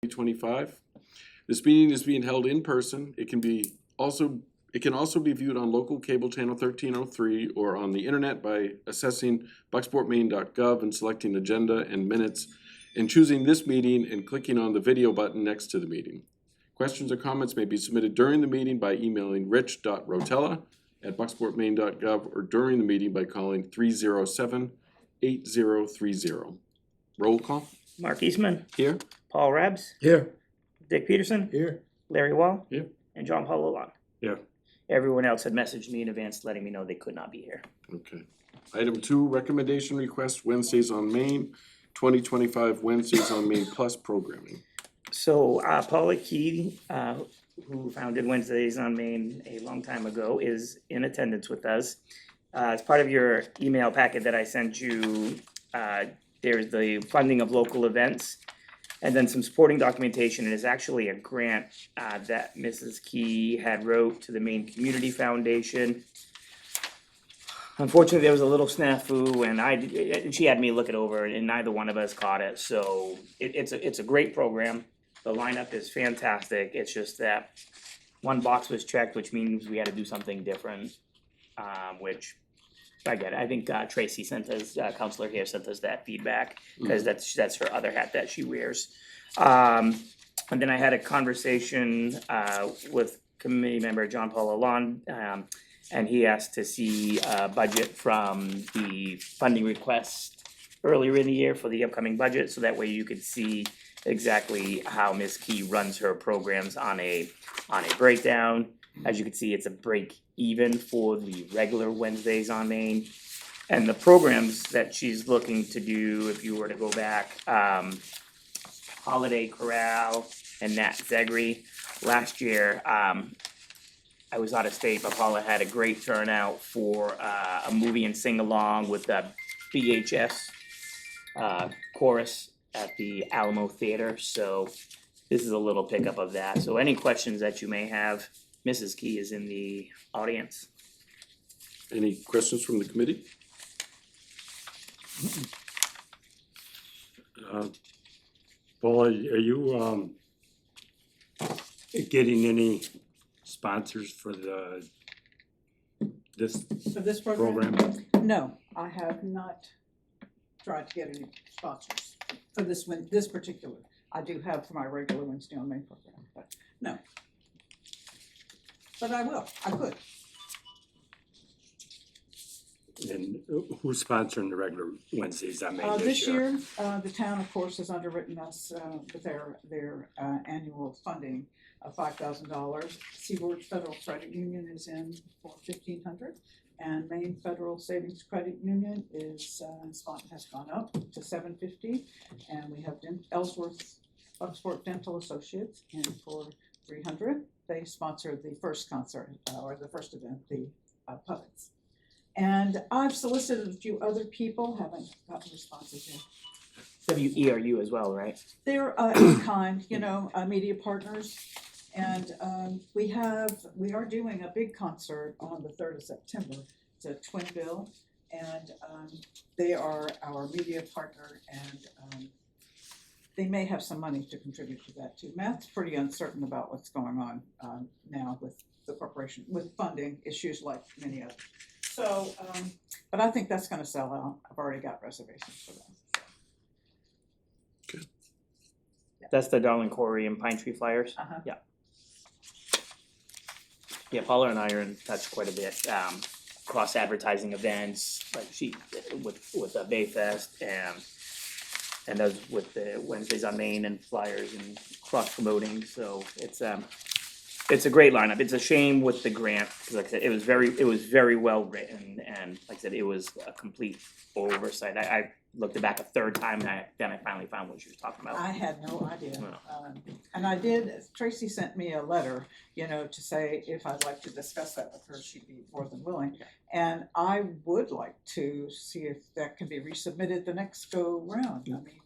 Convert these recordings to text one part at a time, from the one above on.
2025. This meeting is being held in person. It can also be viewed on local cable channel 1303 or on the internet by accessing bucksportmaine.gov and selecting agenda and minutes and choosing this meeting and clicking on the video button next to the meeting. Questions or comments may be submitted during the meeting by emailing rich.rotella@bucksportmaine.gov or during the meeting by calling 307-8030. Roll call. Mark Eastman, Here. Paul Rabs, Here. Dick Peterson, Here. Larry Wall, Here. and John Paul Lalonde. Here. Everyone else had messaged me in advance letting me know they could not be here. Okay. Item 2, recommendation request Wednesdays on Main, 2025 Wednesdays on Main Plus programming. So Paula Key, who founded Wednesdays on Main a long time ago, is in attendance with us. As part of your email packet that I sent you, there's the funding of local events and then some supporting documentation. It is actually a grant that Mrs. Key had wrote to the Maine Community Foundation. Unfortunately, there was a little snafu, and she had me look it over, and neither one of us caught it. So it's a great program. The lineup is fantastic. It's just that one box was checked, which means we had to do something different, which I get it. I think Tracy sent us, counselor here sent us that feedback, because that's her other hat that she wears. And then I had a conversation with committee member John Paul Lalonde, and he asked to see a budget from the funding request earlier in the year for the upcoming budget, so that way you could see exactly how Ms. Key runs her programs on a breakdown. As you can see, it's a break even for the regular Wednesdays on Main. And the programs that she's looking to do, if you were to go back, Holiday Corral and Nat Zegri. Last year, I was out of state, but Paula had a great turnout for a movie and sing-along with the BHS chorus at the Alamo Theater. So this is a little pickup of that. So any questions that you may have, Mrs. Key is in the audience. Any questions from the committee? Paul, are you getting any sponsors for this For this program? program? No, I have not tried to get any sponsors for this particular. I do have for my regular Wednesday on Main program, but no. But I will, I could. And who's sponsoring the regular Wednesdays on Main This year, the town, of course, has underwritten us with their annual funding of $5,000. Seaboard Federal Credit Union is in for $1,500, and Maine Federal Savings Credit Union has gone up to $750, and we have Ellsworth Bucksport Dental Associates in for $300. They sponsored the first concert or the first event, the puppets. And I've solicited a few other people, haven't gotten responses yet. WERU as well, right? They're in kind, media partners. And we are doing a big concert on the 3rd of September. It's a twin bill, and they are our media partner, and they may have some money to contribute to that too. Matt's pretty uncertain about what's going on now with the corporation, with funding issues like many others. So, but I think that's gonna sell out. I've already got reservations for that. Good. Yeah. That's the Darling Quarry and Pine Tree Flyers. Uh-huh. Yeah. Yeah, Paula and I are in touch quite a bit. Cross advertising events, like she with Bayfest and those with the Wednesdays on Main and flyers and cross promoting. So it's a great lineup. It's a shame with the grant, because like I said, it was very well written, and like I said, it was a complete oversight. I looked it back a third time, and then I finally found what she was talking about. I had no idea. No. And I did, Tracy sent me a letter, to say if I'd like to discuss that with her, she'd be more than willing. Okay. And I would like to see if that can be resubmitted the next go round. I mean,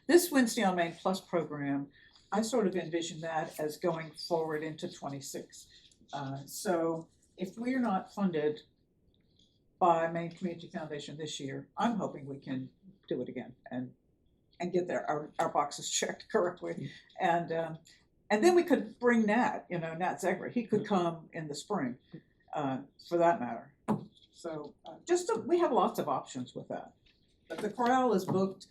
this Wednesday on Main Plus program, I sort of envision that as going forward into 26. So if we're not funded by Maine Community Foundation this year, I'm hoping we can do it again and and get our boxes checked correctly. And then we could bring Nat, Nat Zegri, he could come in the spring, for that matter. So, we have lots of options with that. But the chorale is booked,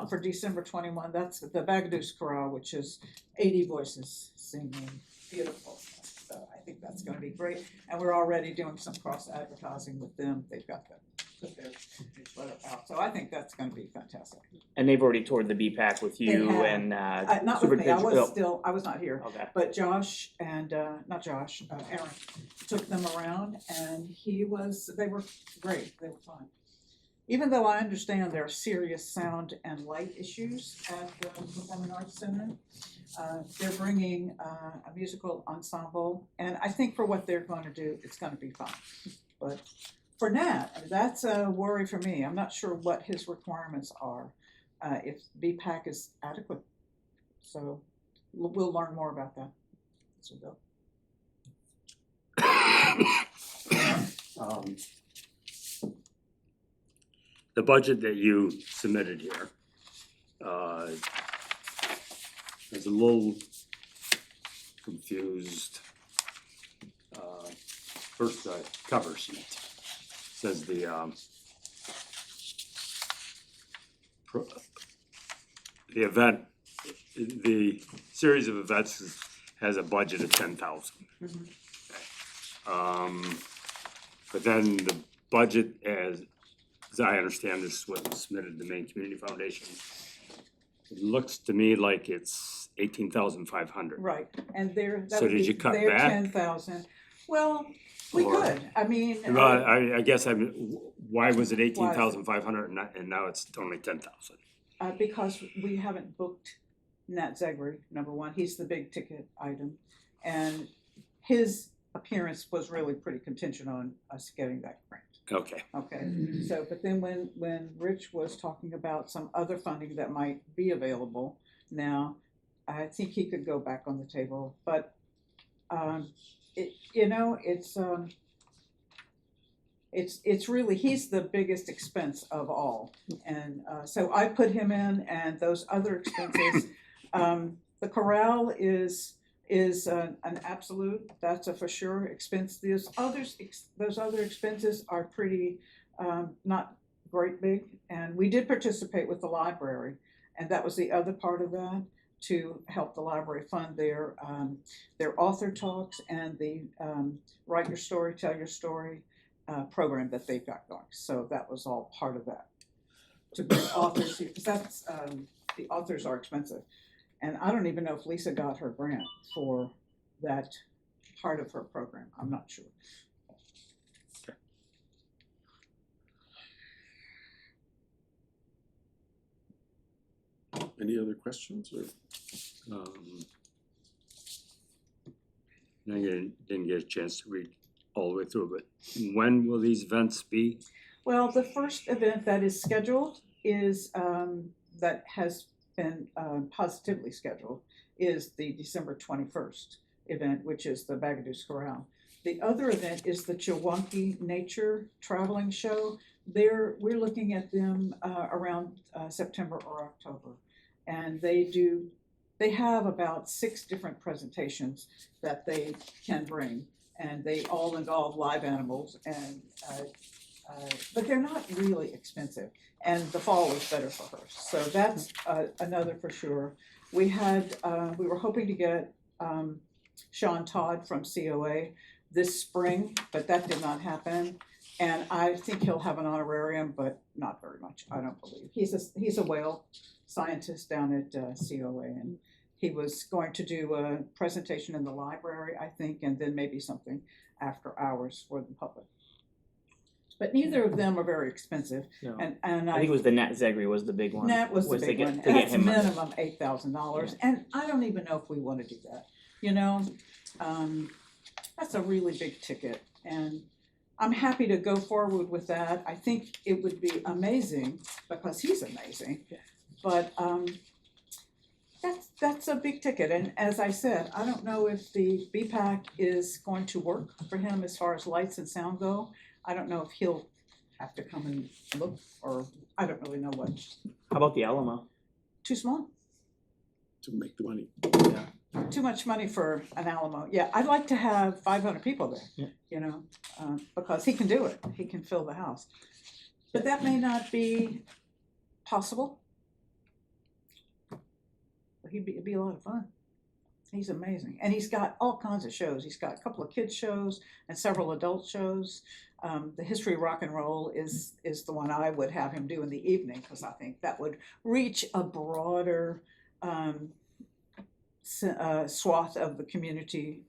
for December 21, that's the Bagaduce Chorale, which is 80 voices singing, beautiful. So I think that's gonna be great, and we're already doing some cross advertising with them, they've got to put their newsletter out, so I think that's gonna be fantastic. And they've already toured the BPAC with you have. and, Not with me, I Superintendent- I was not here, Okay. but Josh and, not Josh, Aaron took them around, and they were great, they were fun. Even though I understand there are serious sound and light issues at the Performing Arts Center, they're bringing a musical ensemble, and I think for what they're going to do, it's going to be fun. But for Nat, that's a worry for me. I'm not sure what his requirements are, if BPAC is adequate. So we'll learn more about that as we go. The budget that you submitted here, is a little confused. First, the cover sheet says the event, the series of events has a budget of 10,000. But then the budget, as I understand this, what was submitted to the Maine Community Foundation, it looks to me like it's 18,500. Right, and that So would did be you cut their back? 10,000. Well, we Or- could, I mean. Well, I guess why was it 18,500 and now it's only 10,000? Because we haven't booked Nat Zegri, number one, he's the big ticket item. And his appearance was really pretty contingent on us getting that grant. Okay, Okay, so, but then when Rich was talking about some other funding that might be available now, I think he could go back on the table, but, it's really, he's the biggest expense of all. And, so I put him in, and those other expenses, the chorale is an absolute, that's a for sure expense. Those other expenses are pretty, not great big. And we did participate with the library, and that was the other part of that, to help the library fund their author talks and the Write Your Story, Tell Your Story program that they've got going. So that was all part of that, to bring authors here, because that's, the authors are expensive. And I don't even know if Lisa got her grant for that part of her program. I'm not sure. Any other questions or? I didn't get a chance to read all the way through, but when will these events be? Well, the first event that is scheduled is, that has been positively scheduled, is the December 21st event, which is the Bagaduce Chorale. The other event is the Chilwaukee Nature Traveling Show. We're looking at them around September or October. And they have about 6 different presentations that they can bring. And they all involve live animals, and but they're not really expensive. And the fall is better for her. So that's another for sure. We were hoping to get Sean Todd from COA this spring, but that did not happen. And I think he'll have an honorarium, but not very much, I don't believe. He's a whale scientist down at COA, and he was going to do a presentation in the library, I think, and then maybe something after hours for the public. But neither of them are very expensive, No. and I think it was the Nat Zegri was the big one. That was the to big get- one, to get that's him- minimum $8,000, and I don't even know if we wanna do that, that's a really big ticket, and I'm happy to go forward with that. I think it would be amazing, because he's amazing, but, that's a big ticket, and as I said, I don't know if the BPAC is going to work for him as far as lights and sound go. I don't know if he'll have to come and look, or I don't really know what. How about the Alamo? too small. To make the money. Too much money for an Alamo. Yeah, I'd like to have 500 people there, Yeah. you know, because he can do it. He can fill the house. But that may not be possible. But it'd be a lot of fun. He's amazing. And he's got all kinds of shows. He's got a couple of kids shows and several adult shows. The History of Rock and Roll is the one I would have him do in the evening, because I think that would reach a broader swath of the community,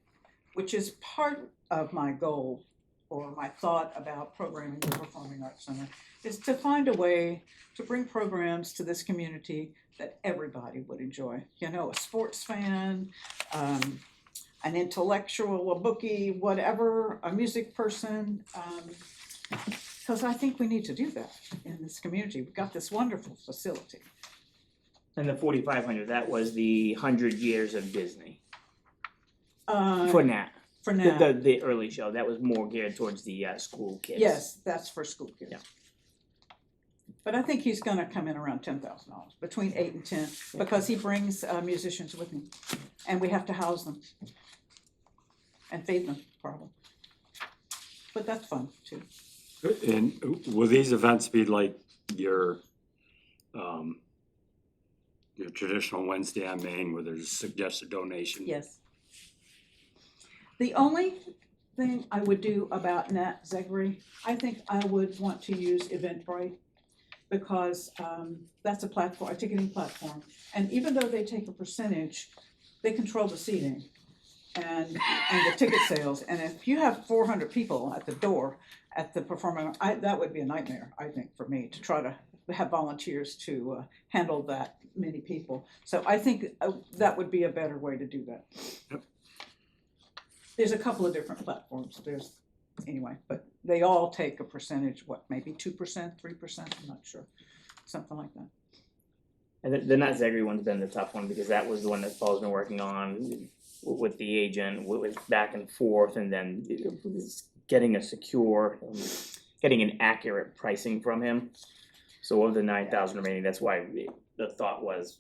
which is part of my goal or my thought about programming the Performing Arts Center, is to find a way to bring programs to this community that everybody would enjoy. You know, a sports fan, an intellectual, a bookie, whatever, a music person, because I think we need to do that in this community. We've got this wonderful facility. And the 4,500, that was the 100 Years of Disney Uh, for Nat. For now, The early show, that was more geared towards the school kids. yes, that's for school kids. Yeah. But I think he's gonna come in around $10,000, between 8 and 10, because he brings musicians with him, and we have to house them and feed them, probably. But that's fun too. And will these events be like your traditional Wednesday on Main where there's a suggested donation? Yes. The only thing I would do about Nat Zegri, I think I would want to use Eventbrite, because that's a platform, a ticketing platform. And even though they take a percentage, they control the seating and the ticket sales. And if you have 400 people at the door at the performing, that would be a nightmare, I think, for me, to try to have volunteers to handle that many people. So I think that would be a better way to do that. Yep. There's a couple of different platforms, anyway, but they all take a percentage, maybe 2%, 3%, I'm not sure, something like that. And the Nat Zegri one's been the tough one, because that was the one that Paul's been working on with the agent, with back and forth, and then getting getting an accurate pricing from him. So of the 9,000 remaining, that's why the thought was,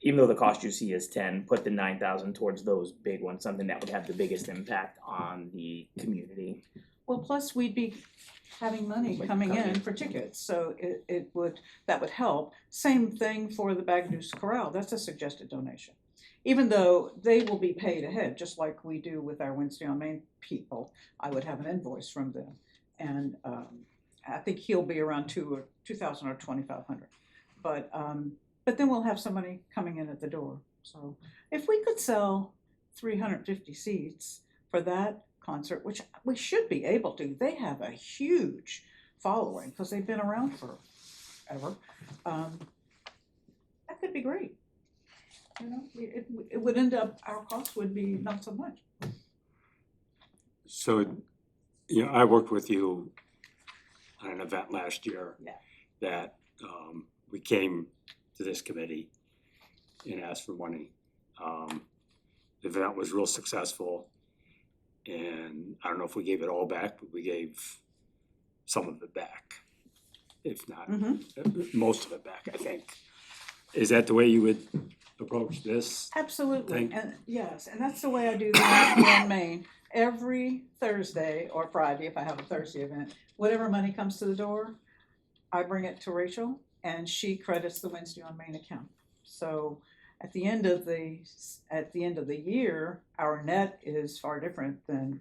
even though the cost you see is 10, put the 9,000 towards those big ones, something that would have the biggest impact on the community. Well, plus we'd be having money coming in for tickets, so that would help. Same thing for the Bagdus Chorale, that's a suggested donation. Even though they will be paid ahead, just like we do with our Wednesday on Main people, I would have an invoice from them. And I think he'll be around 2,000 or 2,500. But then we'll have somebody coming in at the door. So if we could sell 350 seats for that concert, which we should be able to, they have a huge following because they've been around forever. That could be great. You know, it would end up, our cost would be not so much. So, I worked with you on an event last year. Yeah. That we came to this committee and asked for money. The event was real successful, and I don't know if we gave it all back, but we gave some of it back, if not most of it back, I think. Is that the way you would approach this? Absolutely, and yes, and that's the way I do that in Maine. Every Thursday or Friday, if I have a Thursday event, whatever money comes to the door, I bring it to Rachel, and she credits the Wednesday on Main account. So at the end of the year, our net is far different than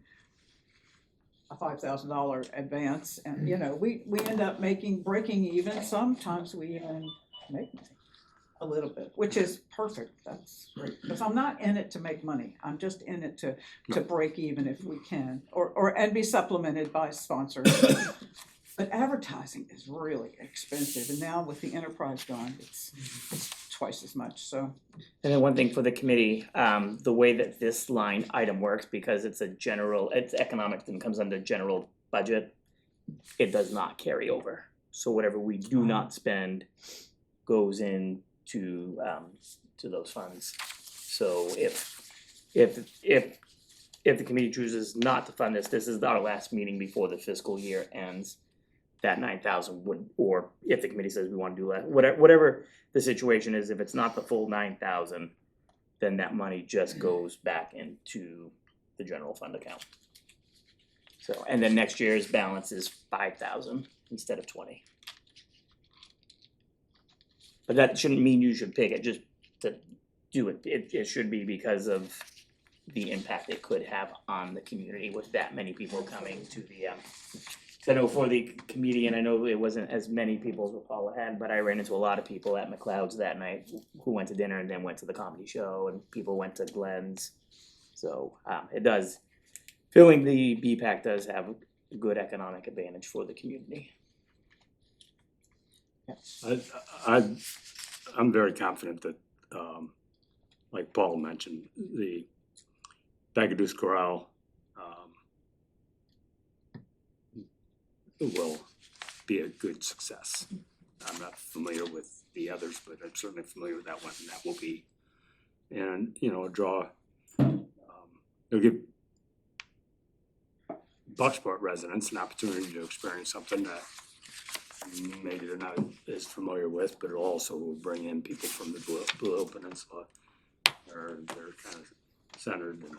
a $5,000 advance, and we end up breaking even. Sometimes we even make money a little bit, which is perfect. That's great, because I'm not in it to make money. I'm just in it to break even if we can, and be supplemented by sponsors. But advertising is really expensive, and now with the enterprise gone, it's twice as much. So And then one thing for the committee, the way that this line item works, because it's economics and comes under general budget, it does not carry over. So whatever we do not spend goes into those funds. So if the committee chooses not to fund this is our last meeting before the fiscal year ends. that 9,000 would, or if the committee says we wanna do that, whatever the situation is, if it's not the full 9,000, then that money just goes back into the general fund account. So, and then next year's balance is 5,000 instead of 20. But that shouldn't mean you should pick it just to do it. It should be because of the impact it could have on the community with that many people coming to the, I know for the comedian, I know it wasn't as many people as what Paula had, but I ran into a lot of people at McLeod's that night who went to dinner and then went to the comedy show, and people went to Glenn's. So, it does, filling the BPAC does have a good economic advantage for the community. I'm very confident that, like Paul mentioned, the Bagaduce Corral, will be a good success. I'm not familiar with the others, but I'm certainly familiar with that one, and that will be, and, you know, draw, it'll give Bucksport residents an opportunity to experience something that maybe they're not as familiar with, but it also will bring in people from the Blue Hill Peninsula, or they're kind of centered, and,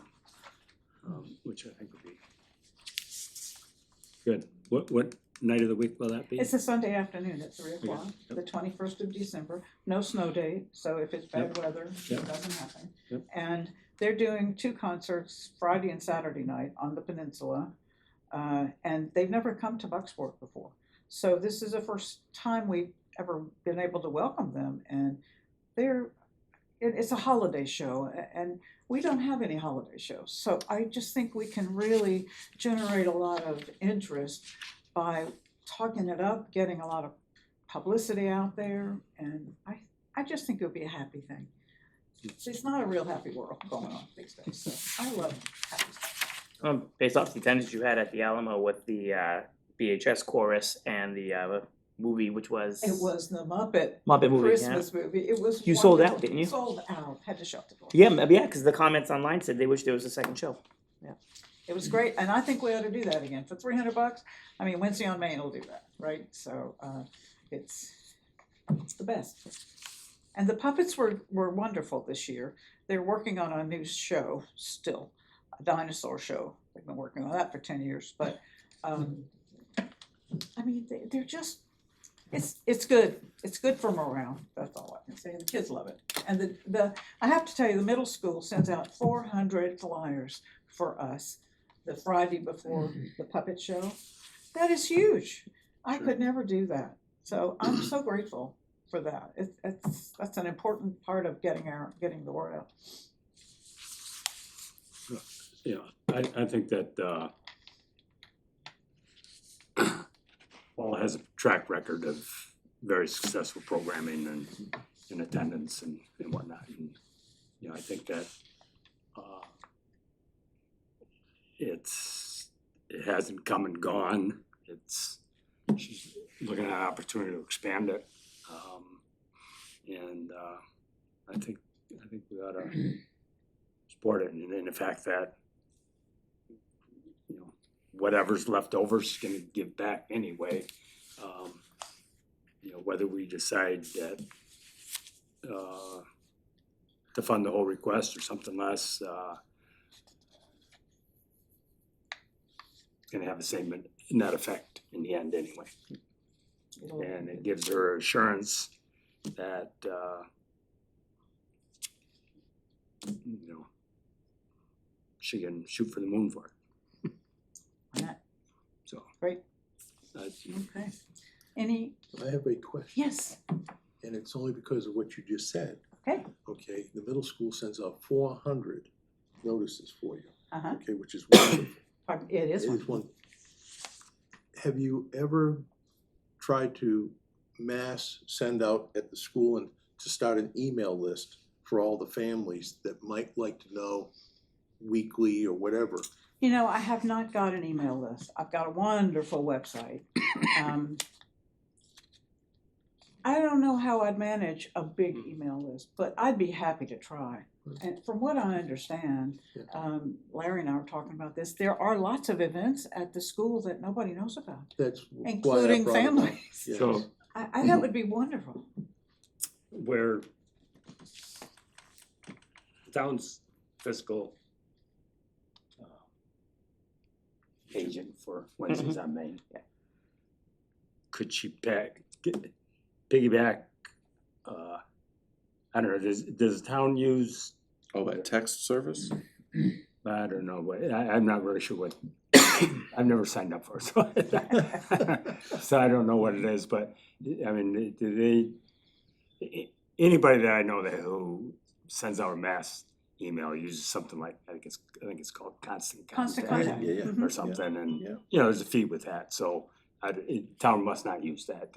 which I think would be good. What night of the week will that be? It's a Sunday afternoon at 3 Okay. o'clock, Yep. the 21st of December, no snow day, so if it's bad Yep. weather, Yep. it doesn't happen. Yep. And they're doing 2 concerts, Friday and Saturday night on the peninsula, and they've never come to Bucksport before. So this is the first time we've ever been able to welcome them, and it's a holiday show, and we don't have any holiday shows. So I just think we can really generate a lot of interest by talking it up, getting a lot of publicity out there, and I just think it would be a happy thing. It's not a real happy world going on these days, so I love happy stuff. Based off the attendance you had at the Alamo with the BHS chorus and the movie, which was It was the Muppet Muppet movie. Christmas movie, it was You sold out, wonderful. didn't you? Sold out, had to shut the door. Yeah, yeah, because the comments online said they wish there was a second show. It was great, and I think we ought to do that again for $300. I mean, Wednesday on Main will do that, right? So it's the best. And the puppets were wonderful this year. They're working on a new show still, a dinosaur show. They've been working on that for 10 years, but I mean, they're just, it's good. It's good for morale. That's all I can say. The kids love it. And I have to tell you, the middle school sends out 400 flyers for us the Friday before the puppet show. That is huge. I Sure. could never do that. So I'm so grateful for that. That's an important part of getting the word out. Yeah, I think that, Paul has a track record of very successful programming and attendance and whatnot, and, you know, I think that, it hasn't come and gone, she's looking at an opportunity to expand it, and, I think we ought to support it, and in the fact that, you know, whatever's left over is gonna give back anyway. You know, whether we decide that, to fund the whole request or something less, it's gonna have the same net effect in the end anyway. And it gives her assurance that, you know, she can shoot for the moon for it. Why not? So. Great. Okay. Any, I have a question, yes, and it's only because of what you just said. okay, Okay, the middle school sends out 400 notices for you, uh-huh, okay, which is wonderful. it is It one. is one. Have you ever tried to mass send out at the school and to start an email list for all the families that might like to know weekly or whatever? You know, I have not got an email list. I've got a wonderful website. I don't know how I'd manage a big email list, but I'd be happy to try. And from what I understand, Larry and I were talking about this, there are lots of events at the school that nobody knows about, That's why I including brought it up. families. Yes. So That would be wonderful. where town's fiscal agent for Wednesdays on Main. Could she piggyback, I don't know, does the town use, Oh, that text service? I don't know, what I'm not really sure what, I've never signed up for it, so I don't know what it is, but, I mean, do they, anybody that I know that who sends out a mass email uses something like, I think it's called Constant Constant Contact contact. Yeah, yeah. Mhm. or something, and, Yeah. you know, there's a fee with that, so town must not use that,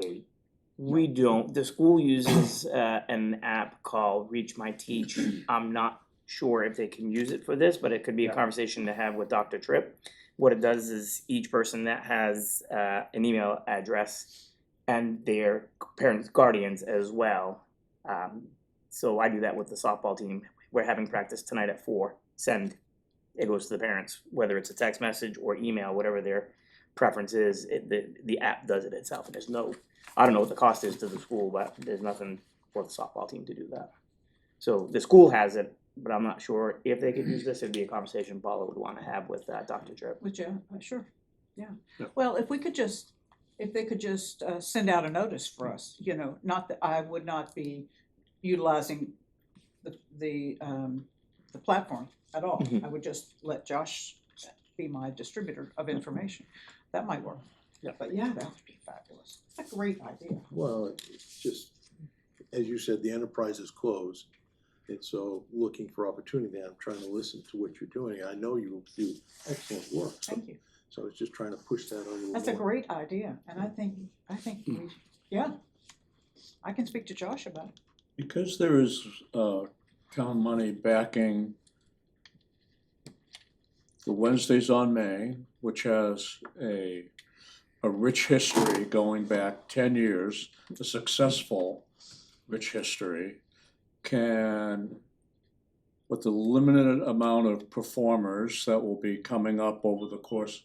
We don't. The school uses an app called Reach My Teach. I'm not sure if they can use it for this, but it could be a Yeah. conversation to have with Dr. Tripp. What it does is each person that has an email address and their parents, guardians as well. So I do that with the softball team. We're having practice tonight at 4. Send. It goes to the parents, whether it's a text message or email, whatever their preference is. The app does it itself, and there's no. I don't know what the cost is to the school, but there's nothing for the softball team to do that. So the school has it, but I'm not sure if they could use this. It'd be a conversation Paula would want to have with Dr. Tripp. Would you? Sure, yeah. Yeah. Well, if they could just send out a notice for us, not that I would not be utilizing the platform at all. Mhm. I would just let Josh be my distributor of information. That might work. Yeah. But yeah, that would be fabulous. It's a great idea. Well, it's just, as you said, the enterprise is closed. And so looking for opportunity, I'm trying to listen to what you're doing. I know you do excellent work. Thank you. So it's just trying to push that a little more. That's a great idea, and I think yeah, I can speak to Josh about it. Because there is town money backing the Wednesdays on Main, which has a rich history going back 10 years, a successful rich history, with the limited amount of performers that will be coming up over the course,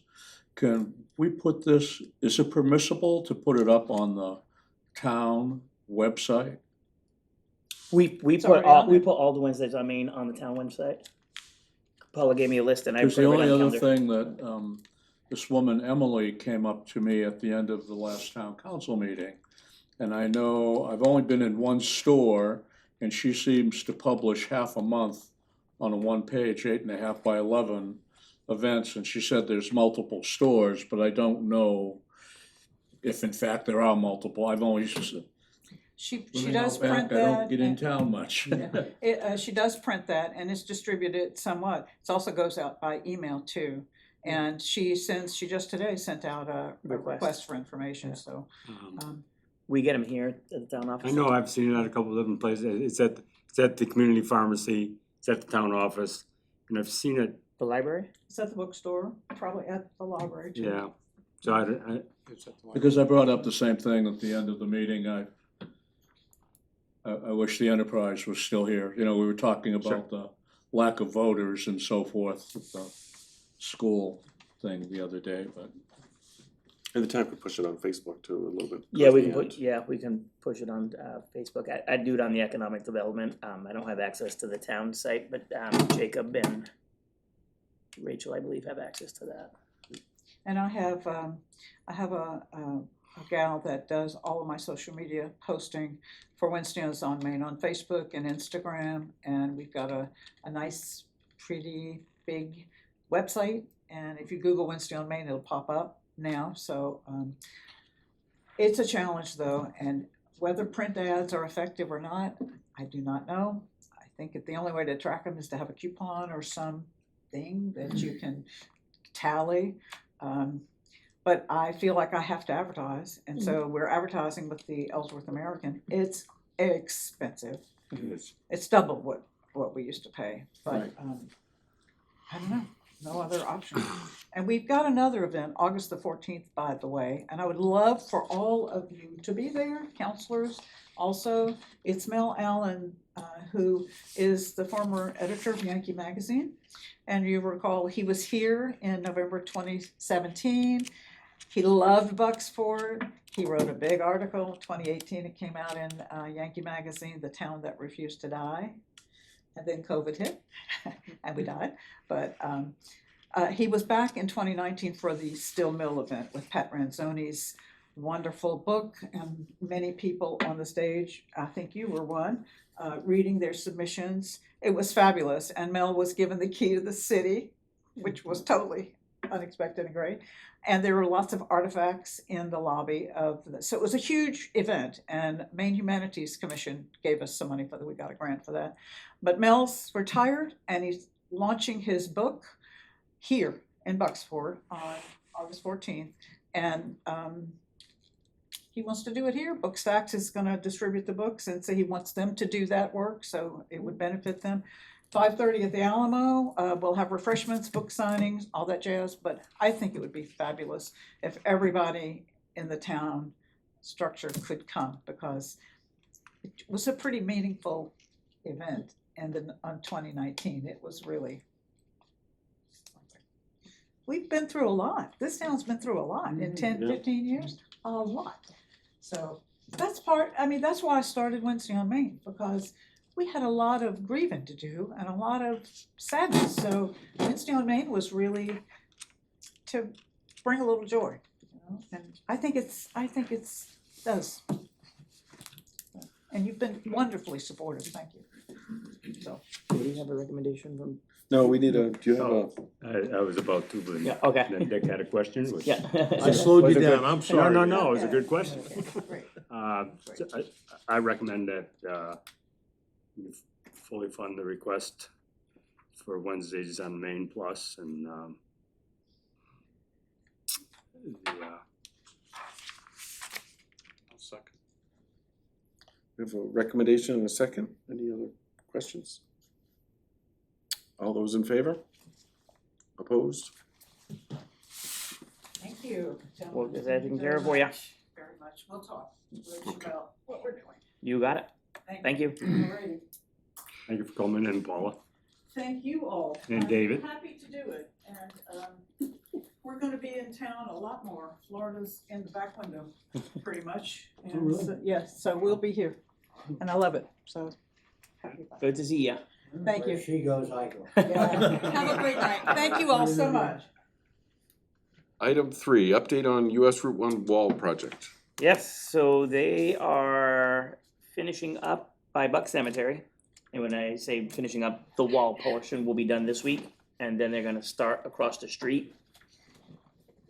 can we put this, is it permissible to put it up on the town website? We It's put already all on we there. put all the Wednesdays on Main on the town website. Paula gave me a list and I put Because it the right only on the other calendar. thing that, this woman Emily came up to me at the end of the last town council meeting. And I know, I've only been in one store, and she seems to publish half a month on a one-page, 8.5 by 11 events, and she said there's multiple stores, but I don't know if in fact there are multiple. I've only, She living does out back, print I that. don't get in and- town much. She does print that, and it's distributed somewhat. It also goes out by email too. And she just today sent out a request for information, so. We get them here at the town office. I know I've seen it at a couple of different places, it's at the community pharmacy, it's at the town office, and I've seen it, The library. It's at the bookstore, probably at the library too. yeah. So I Because I brought up the same thing at the end of the meeting, I wish the enterprise was still here. We were talking about the lack of voters and so forth with the school thing the other day, but. And the town could push it on Facebook too, a little bit. Yeah, we can towards put. the Yeah, we can push it on Facebook. I do it on the economic development. I don't have access to the town site, but Jacob and Rachel, I believe, have access to that. And I have a gal that does all of my social media posting for Wednesdays on Main on Facebook and Instagram, and we've got a nice, pretty big website. And if you Google Wednesday on Main, it'll pop up now. So it's a challenge though, and whether print ads are effective or not, I do not know. I think that the only way to track them is to have a coupon or something that you can tally. But I feel like I have to advertise, and so we're advertising with the Ellsworth American. It's expensive. It's double what we used to pay, but Right. I don't know. no other option. And we've got another event, August the 14th, by the way, and I would love for all of you to be there, counselors. Also, it's Mel Allen, who is the former editor of Yankee Magazine. And you recall, he was here in November 2017. He loved Bucksport. He wrote a big article, 2018, it came out in Yankee Magazine, The Town That Refused to Die. And then COVID hit, and we died. But he was back in 2019 for the Still Mill event with Pat Ranzoni's wonderful book, and many people on the stage, I think you were one, reading their submissions. It was fabulous, and Mel was given the key to the city, which was totally unexpected and great. And there were lots of artifacts in the lobby of this. So it was a huge event, and Maine Humanities Commission gave us some money for that. We got a grant for that. But Mel's retired, and he's launching his book here in Bucksport on August 14th. And he wants to do it here. Bookstacks is gonna distribute the books, and so he wants them to do that work, so it would benefit them. 5:30 at the Alamo, we'll have refreshments, book signings, all that jazz, but I think it would be fabulous if everybody in the town structure could come, because it was a pretty meaningful event, and then on 2019, it was really, we've been through a lot. This town's been through a lot in 10, 15 years, a lot. So that's that's why I started Wednesday on Main, because we had a lot of grieving to do and a lot of sadness. So Wednesday on Main was really to bring a little joy, and I think it's does. And you've been wonderfully supportive, thank you. So, Do we have a recommendation from? No, we need do you have I was about to, but Yeah, okay. then Dick had a question, which. Yeah. I slowed Was you it good? down, I'm sorry. No, it was a good question. okay, great. So I recommend that you fully fund the request for Wednesdays on Main Plus, and second. We have a recommendation and a second. Any other questions? All those in favor? Opposed? Thank you. We'll get that taken care of for you. Very much, we'll talk about what we're doing. You got it. Thank you. Alrighty. thank you for coming in, Paula. Thank you all. And David. I'm happy to do it, and we're gonna be in town a lot more. Florida's in the back window, pretty much. And so- yes, so we'll be here, and I love it, so. happy about it. Good to see you. Thank you. Where she goes, I go. Yeah. Have a great night. Thank you all so much. Item 3, update on US Route 1 wall project. Yes, so they are finishing up by Buck Cemetery. And when I say finishing up, the wall portion will be done this week, and then they're gonna start across the street.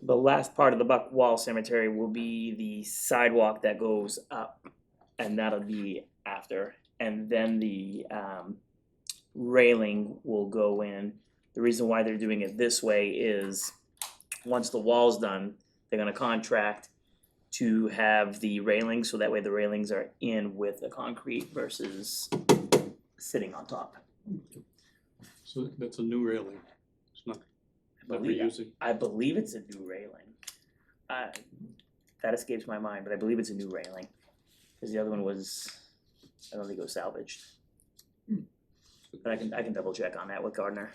The last part of the Buck Wall Cemetery will be the sidewalk that goes up, and that'll be after. And then the railing will go in. The reason why they're doing it this way is, once the wall's done, they're gonna contract to have the railings, so that way the railings are in with the concrete versus sitting on top. So that's a new railing. It's not that we're using. I believe it's a new railing. That escapes my mind, but I believe it's a new railing, cause the other one was, I don't think it was salvaged. But I can double check on that with Gardner.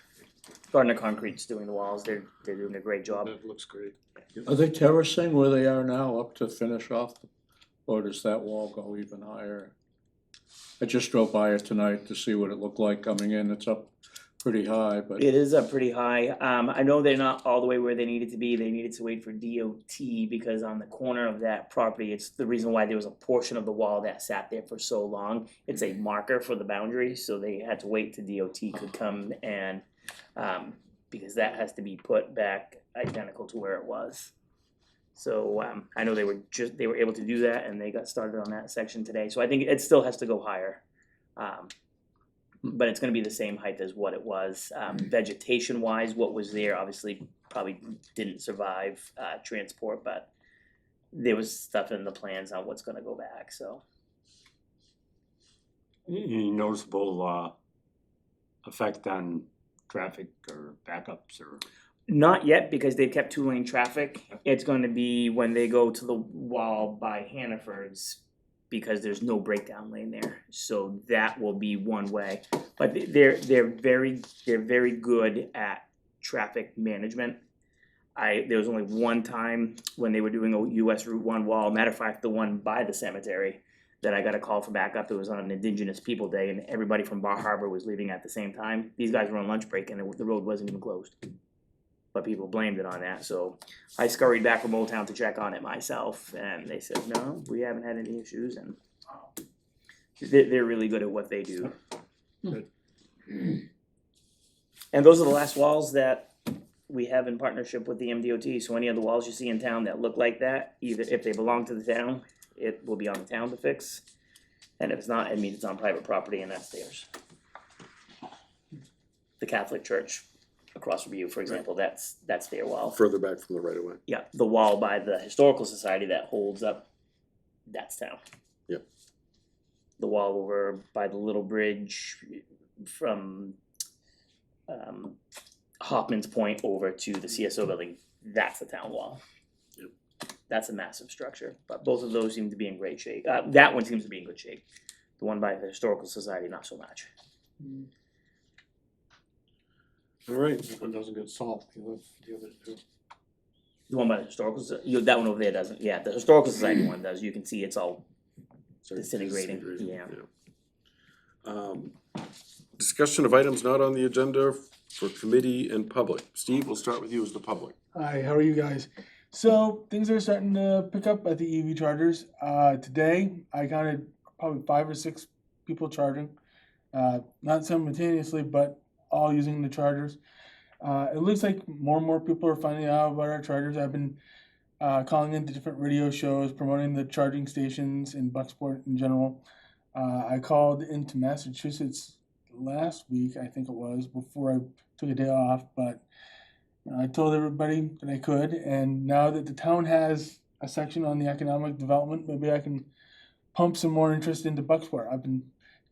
Gardner Concrete's doing the walls, they're doing a great job. That looks great. Are they terracing where they are now up to finish off? Or does that wall go even higher? I just drove by it tonight to see what it looked like coming in. It's up pretty high, but It is up pretty high. I know they're not all the way where they needed to be. They needed to wait for DOT, because on the corner of that property, it's the reason why there was a portion of the wall that sat there for so long. It's a marker for the boundary, so they had to wait till DOT could come and, because that has to be put back identical to where it was. So, I know they were able to do that, and they got started on that section today. So I think it still has to go higher. But it's gonna be the same height as what it was. Vegetation wise, what was there obviously probably didn't survive transport, but there was stuff in the plans on what's gonna go back, so. Any noticeable effect on traffic or backups or? Not yet, because they've kept two-lane traffic. It's gonna be when they go to the wall by Hannaford's, because there's no breakdown lane there, so that will be one way. But they're very good at traffic management. There was only one time when they were doing a US Route 1 wall, matter of fact, the one by the cemetery, that I got a call for backup. It was on an Indigenous People Day, and everybody from Bar Harbor was leaving at the same time. These guys were on lunch break, and the road wasn't even closed. But people blamed it on that, so I scurried back from Old Town to check on it myself, and they said, no, we haven't had any issues, and they're really good at what they do. Good. And those are the last walls that we have in partnership with the MDOT, so any of the walls you see in town that look like that, either if they belong to the town, it will be on the town to fix, and if it's not, it means it's on private property, and that's theirs. The Catholic Church across from you, for example, that's their wall. Further back from the right of way. Yeah, the wall by the Historical Society that holds up, that's town. Yep. The wall over by the little bridge from Hoffman's Point over to the CSO building, that's the town wall. Yep. That's a massive structure, but both of those seem to be in great shape. That one seems to be in good shape. The one by the Historical Society, not so much. All right, That one doesn't get salt, the other two. The one by the Historical, that one over there doesn't, yeah, the Historical Society one does, you can see it's all sorry, disintegrating, yeah. Discussion of items not on the agenda for committee and public. Steve, we'll start with you as the public. Hi, how are you guys? So things are starting to pick up at the EV chargers. Today I counted probably 5 or 6 people charging, not simultaneously, but all using the chargers. It looks like more and more people are finding out about our chargers. I've been calling into different radio shows promoting the charging stations in Bucksport in general. I called into Massachusetts last week, I think it was, before I took a day off, but I told everybody that I could, and now that the town has a section on the economic development, maybe I can pump some more interest into Bucksport. I've been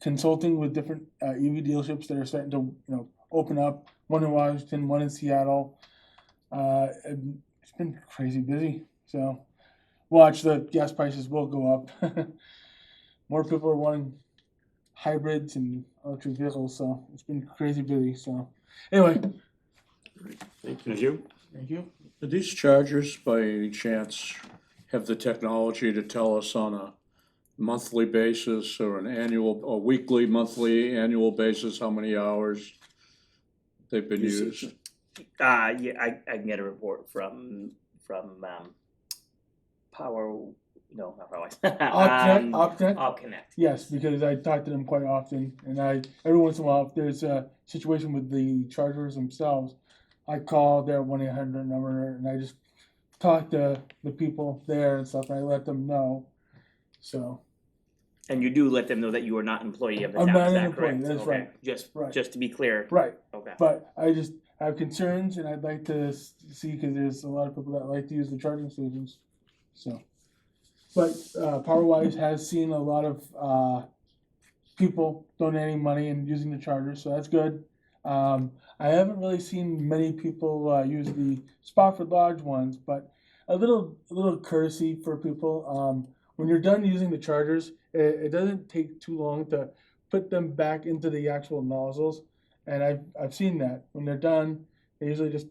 consulting with different EV dealerships that are starting to, open up. One in Washington, one in Seattle. And it's been crazy busy. So watch, the gas prices will go up. More people are wanting hybrids and electric vehicles, so it's been crazy busy. So anyway, Thank you. Thank you. thank you. Do these chargers by any chance have the technology to tell us on a monthly basis or an annual, or weekly, monthly, annual basis, how many hours they've been Usage. used? Yeah, I can get a report from Power, no, not Power. Optech? Opconnect. Yes, because I talk to them quite often, and every once in a while, if there's a situation with the chargers themselves, I call their 1-800 number and I just talk to the people there and stuff, and I let them know. So And you do let them know that you are not an employee of the I'm town, not is an that employee, correct? that's Okay. right. Right. Just to be clear. right, Okay. but I just have concerns, and I'd like to see, because there's a lot of people that like to use the charging stations. So, but PowerWise has seen a lot of people donating money and using the chargers, so that's good. I haven't really seen many people use the Spofford Lodge ones, but a little courtesy for people. When you're done using the chargers, it doesn't take too long to put them back into the actual nozzles, and I've seen that when they're done, they usually just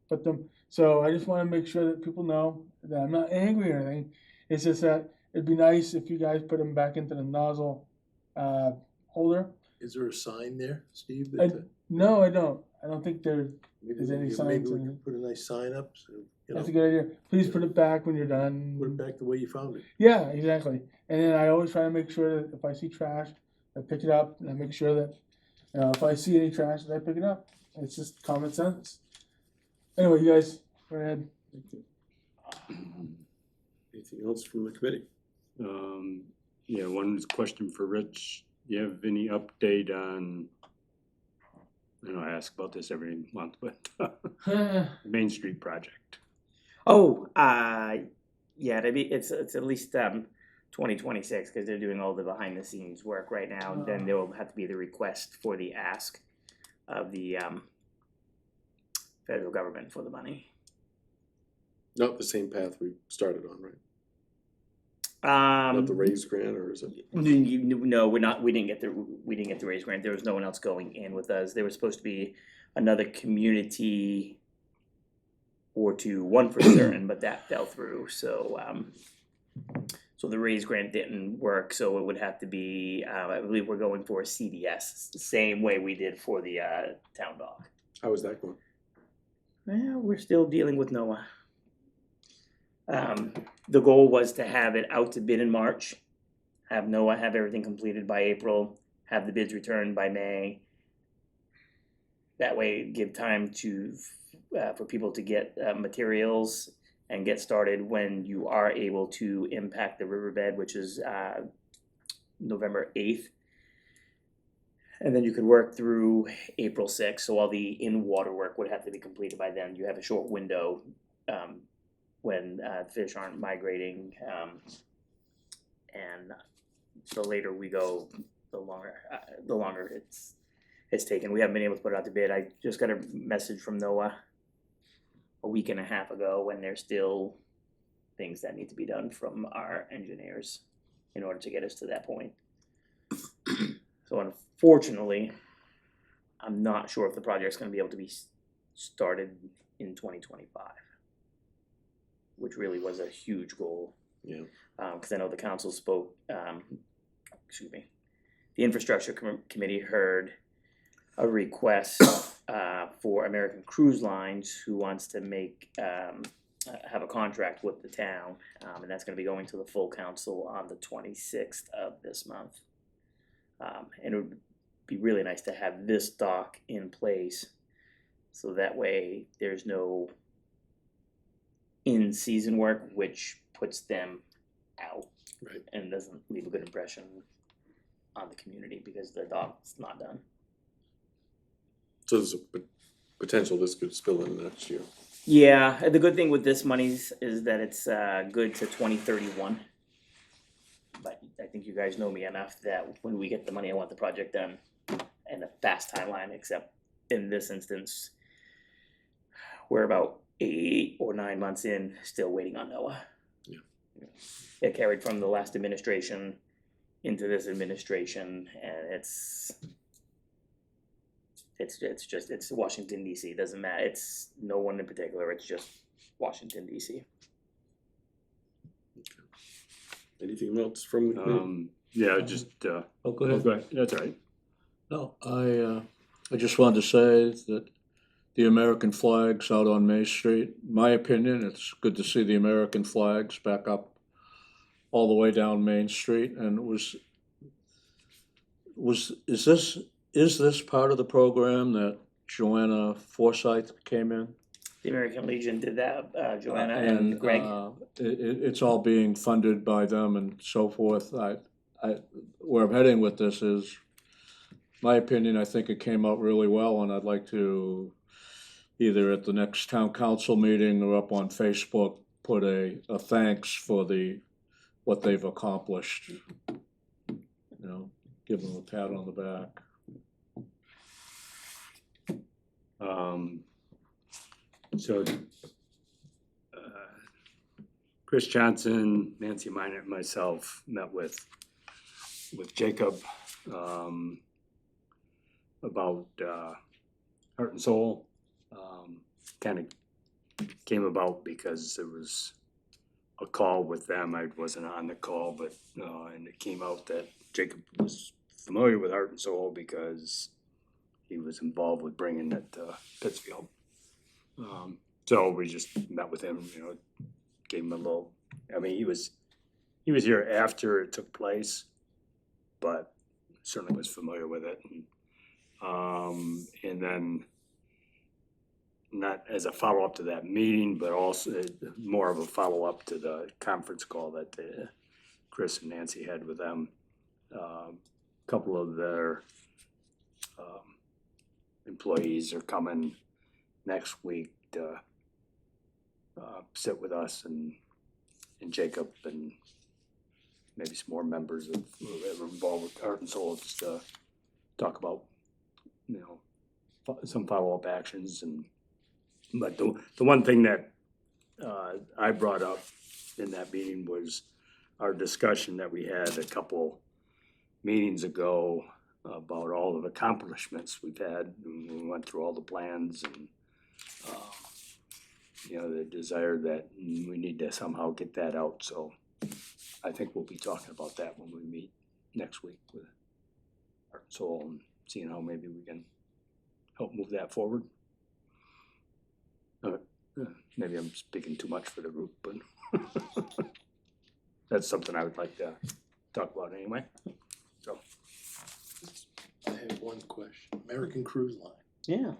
put them. So I just want to make sure that people know that I'm not angry or anything. It's just that it'd be nice if you guys put them back into the nozzle holder. Is there a sign there, Steve? I- that, No, I don't. I don't think there. maybe is any maybe signs we in can put a nice sign up, so, That's a good idea. Please put it back when you're done. put it back the way you found it. Yeah, exactly. And then I always try to make sure that if I see trash, I pick it up, and I make sure that if I see any trash, that I pick it up. It's just common sense. Anyway, you guys, go ahead. Anything else from the committee? Yeah, one question for Rich. Do you have any update on, I know I ask about this every month, but the Main Street project? Oh, yeah, it's at least 2026, because they're doing all the behind the scenes work right now. Then there will have to be the request for the ask of the federal government for the money. Not the same path we started on, right? Not the Um, raise grant, or is it? no, we didn't get the raise grant. There was no one else going in with us. There was supposed to be another community or two, one for certain, but that fell through, so, so the raise grant didn't work, so it would have to be, I believe we're going for a CDS, the same way we did for the, town dock. How is that going? Well, we're still dealing with NOAA. The goal was to have it out to bid in March, have NOAA have everything completed by April, have the bids returned by May. That way, give time to, for people to get materials and get started when you are able to impact the riverbed, which is November 8th. And then you could work through April 6th, so all the in-water work would have to be completed by then. You have a short window when fish aren't migrating, and the later we go, the longer it's taken. We haven't been able to put it out to bid. I just got a message from NOAA a week and a half ago, when there's still things that need to be done from our engineers in order to get us to that point. So unfortunately, I'm not sure if the project's gonna be able to be started in 2025, which really was a huge goal. Yeah. Cause I know the council spoke, the infrastructure committee heard a request for American Cruise Lines, who wants to make, have a contract with the town, and that's gonna be going to the full council on the 26th of this month. And it would be really nice to have this dock in place, so that way there's no in-season work, which puts them out. Right. And doesn't leave a good impression on the community, because the dock's not done. So there's a potential this could spill into next year. Yeah, the good thing with this money is that it's good to 2031. But I think you guys know me enough that when we get the money, I want the project done in a fast timeline, except in this instance, we're about 8 or 9 months in, still waiting on NOAA. Yeah. It carried from the last administration into this administration, and it's Washington DC. It doesn't matter. It's no one in particular. It's just Washington DC. Anything else from the committee? Yeah, just, Oh, go oh, ahead. go ahead, that's all right. No, I just wanted to say that the American flags out on Main Street, my opinion, it's good to see the American flags back up all the way down Main Street, and is this part of the program that Joanna Forsythe came in? The American Legion did that, Joanna and Greg. It's all being funded by them and so forth. Where I'm heading with this is, my opinion, I think it came out really well, and I'd like to, either at the next town council meeting or up on Facebook, put a thanks for what they've accomplished. You know, give them a pat on the back. So, Chris Johnson, Nancy Minor, and myself met with Jacob, about, Heart and Soul. Kind of came about because there was a call with them. I wasn't on the call, but, and it came out that Jacob was familiar with Heart and Soul because he was involved with bringing it to Pittsfield. So we just met with him, you know, gave him a little, I mean, he was here after it took place, but certainly was familiar with it. And then, not as a follow-up to that meeting, but also more of a follow-up to the conference call that Chris and Nancy had with them. A couple of their employees are coming next week to sit with us and Jacob and maybe some more members of that were involved with Heart and Soul, just to talk about, you know, some follow-up actions and But the one thing that, I brought up in that meeting was our discussion that we had a couple meetings ago about all of the accomplishments we've had, and we went through all the plans and, you know, the desire that we need to somehow get that out, so I think we'll be talking about that when we meet next week with Heart and Soul and seeing how maybe we can help move that forward. Maybe I'm speaking too much for the group, but that's something I would like to talk about anyway, so. I have one question. American Cruise Line, Yeah,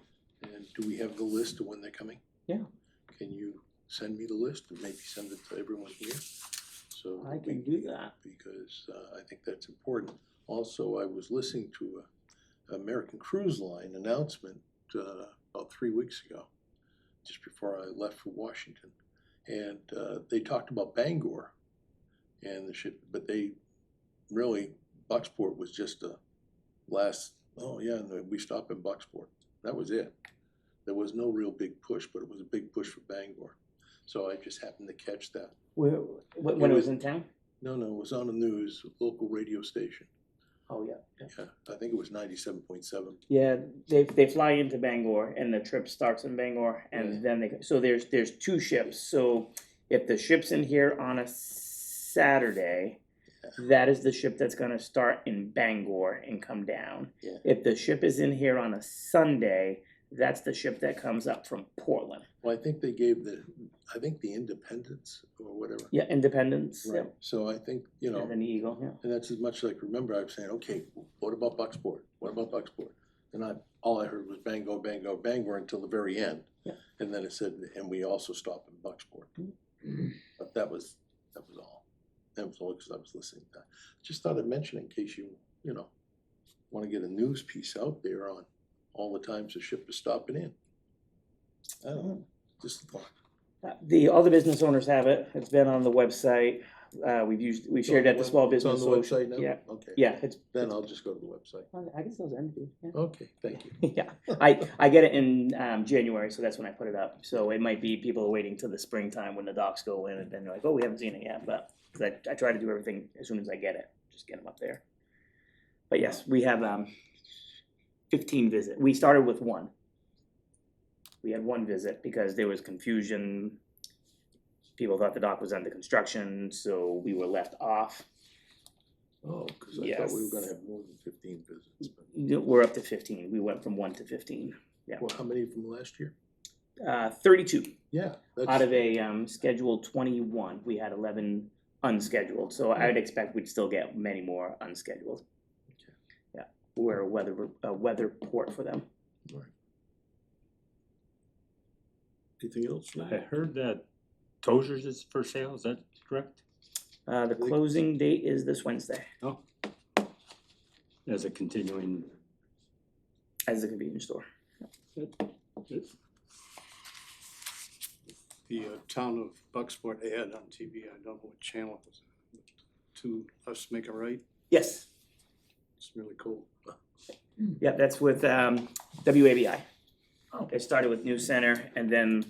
and do we have the list of when they're coming? Yeah. Can you send me the list and maybe send it to everyone here? So I that can we- do that. Because I think that's important. Also, I was listening to a American Cruise Line announcement about 3 weeks ago, just before I left for Washington. And they talked about Bangor and the ship, but they really, Bucksport was just a last, oh yeah, and we stopped in Bucksport. That was it. There was no real big push, but it was a big push for Bangor. So I just happened to catch that. When it was in town? No, it was on the news, local radio station. Oh, yeah. Yeah, I think it was 97.7. Yeah, they fly into Bangor and the trip starts in Bangor and then so there's two ships. So if the ship's in here on a Saturday, that is the ship that's gonna start in Bangor and come down. Yeah. If the ship is in here on a Sunday, that's the ship that comes up from Portland. Well, I think they gave the Independence or whatever. Yeah, Independence. Right. So I think, you know, And then the Eagle, yeah. and that's as much like, remember, I was saying, okay, what about Bucksport? What about Bucksport? And all I heard was Bangor, Bangor, Bangor until the very end. Yeah. And then it said, and we also stopped in Bucksport. But that was all. That was all because I was listening to that. Just thought I'd mention in case you know, want to get a news piece out there on all the times the ship is stopping in. I don't know, just a thought. All the business owners have it. It's been on the website. We shared at the small It's business. on the website now? Yeah, Okay. yeah, it's, Then I'll just go to the website. I guess those empty, yeah. Okay, thank you. Yeah, I get it in January, so that's when I put it up. So it might be people are waiting till the springtime when the docs go in and then they're like, oh, we haven't seen it yet, but, cause I try to do everything as soon as I get it, just get them up there. But yes, we have 15 visits. We started with one. We had one visit because there was confusion. People thought the dock was under construction, so we were left off. Oh, because I thought we were Yes. gonna have more than 15 visits. But, We're up to 15. We went from 1 to 15. well, how many from last year? 32 Yeah. That's, out of a scheduled 21. We had 11 unscheduled, so I'd expect we'd still get many more unscheduled. Okay. Yeah, we're a weather port for them. Anything else? I heard that Tozer's is for sale, is that correct? The closing date is this Wednesday, Oh. As a continuing, as a convenience store. The town of Bucksport ad on TV, I don't know what channel it was. To Us Make It Right, Yes, it's really cool. yeah, that's with WABI. It started with News Center, and then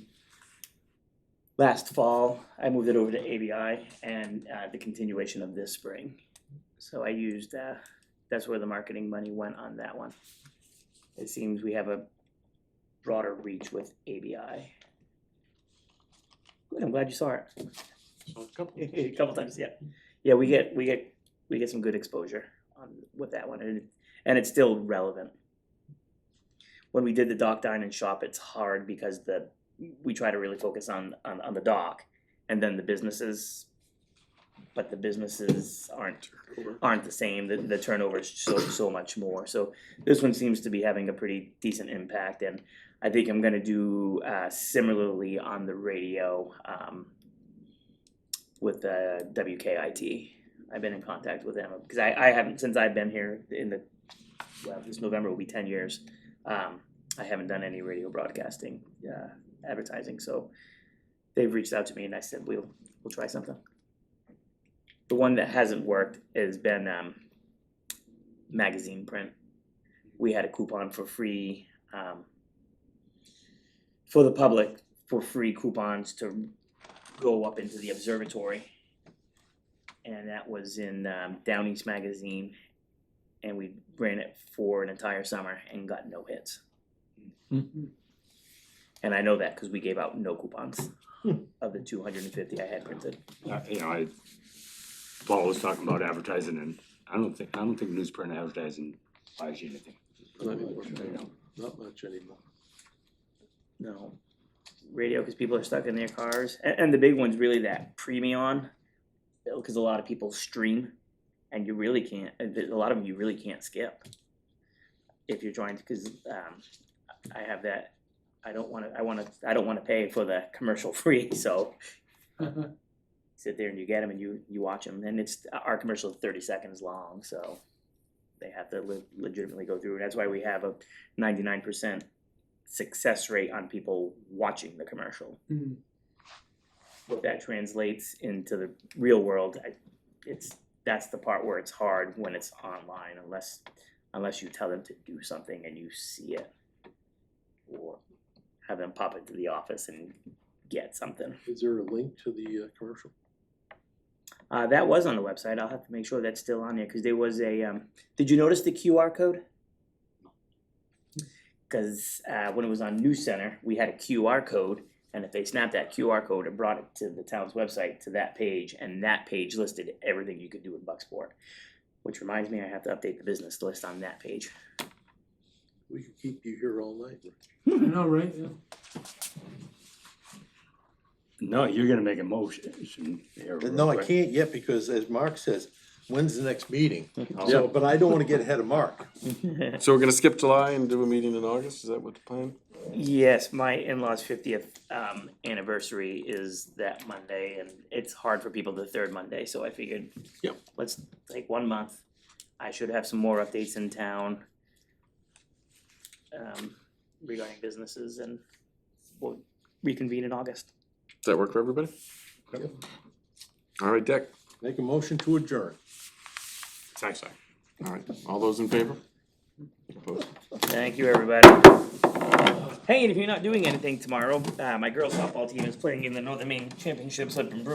last fall, I moved it over to ABI and the continuation of this spring. So I used, that's where the marketing money went on that one. It seems we have a broader reach with ABI. Good, I'm glad you saw it. So a couple, A couple times, yeah. Yeah, we get some good exposure on with that one, and it's still relevant. When we did the dock, dine, and shop, it's hard because we try to really focus on the dock, and then the businesses, but the businesses aren't the same. The turnover is so much more. So this one seems to be having a pretty decent impact, and I think I'm gonna do similarly on the radio with WKIT. I've been in contact with them because I haven't, since I've been here this November will be 10 years. I haven't done any radio broadcasting, advertising, so they've reached out to me and I said we'll try something. The one that hasn't worked has been magazine print. We had a coupon for free for the public for free coupons to go up into the observatory. And that was in Down East Magazine, and we ran it for an entire summer and got no hits. And I know that because we gave out no coupons of the 250 I had printed. You know, Paul was talking about advertising, and I don't think newsprint advertising buys you anything. Not much anymore. No. Radio, because people are stuck in their cars. And the big one's really that Premion, because a lot of people stream, and you really can't, a lot of them you really can't skip. If you're trying to, because I have that, I don't want to pay for the commercial free, so sit there and you get them and you watch them, and our commercial is 30 seconds long, so they have to legitimately go through, and that's why we have a 99% success rate on people watching the commercial. What that translates into the real world, that's the part where it's hard when it's online, unless you tell them to do something and you see it, or have them pop into the office and get something. Is there a link to the commercial? That was on the website. I'll have to make sure that's still on there, because there was a, did you notice the QR code? Because when it was on News Center, we had a QR code, and if they snapped that QR code, it brought it to the town's website, to that page, and that page listed everything you could do in Bucksport. Which reminds me, I have to update the business list on that page. We could keep you here all night. I know, right? Yeah. No, you're gonna make a motion here. No, I real quick. can't yet because as Mark says, when's the next meeting? So, but I don't wanna get ahead of Mark. So we're gonna skip July and do a meeting in August, is that what the plan? Yes, my in-laws' 50th anniversary is that Monday, and it's hard for people the third Monday, so I figured, Yep. let's take 1 month. I should have some more updates in town regarding businesses, and we'll reconvene in August. Does that work for everybody? Yep. All right, Dick. Make a motion to adjourn. Second. All right, all those in favor? Opposed? Thank you, everybody. Hey, and if you're not doing anything tomorrow, my girls softball team is playing in the Northern Maine Championships up in Brew.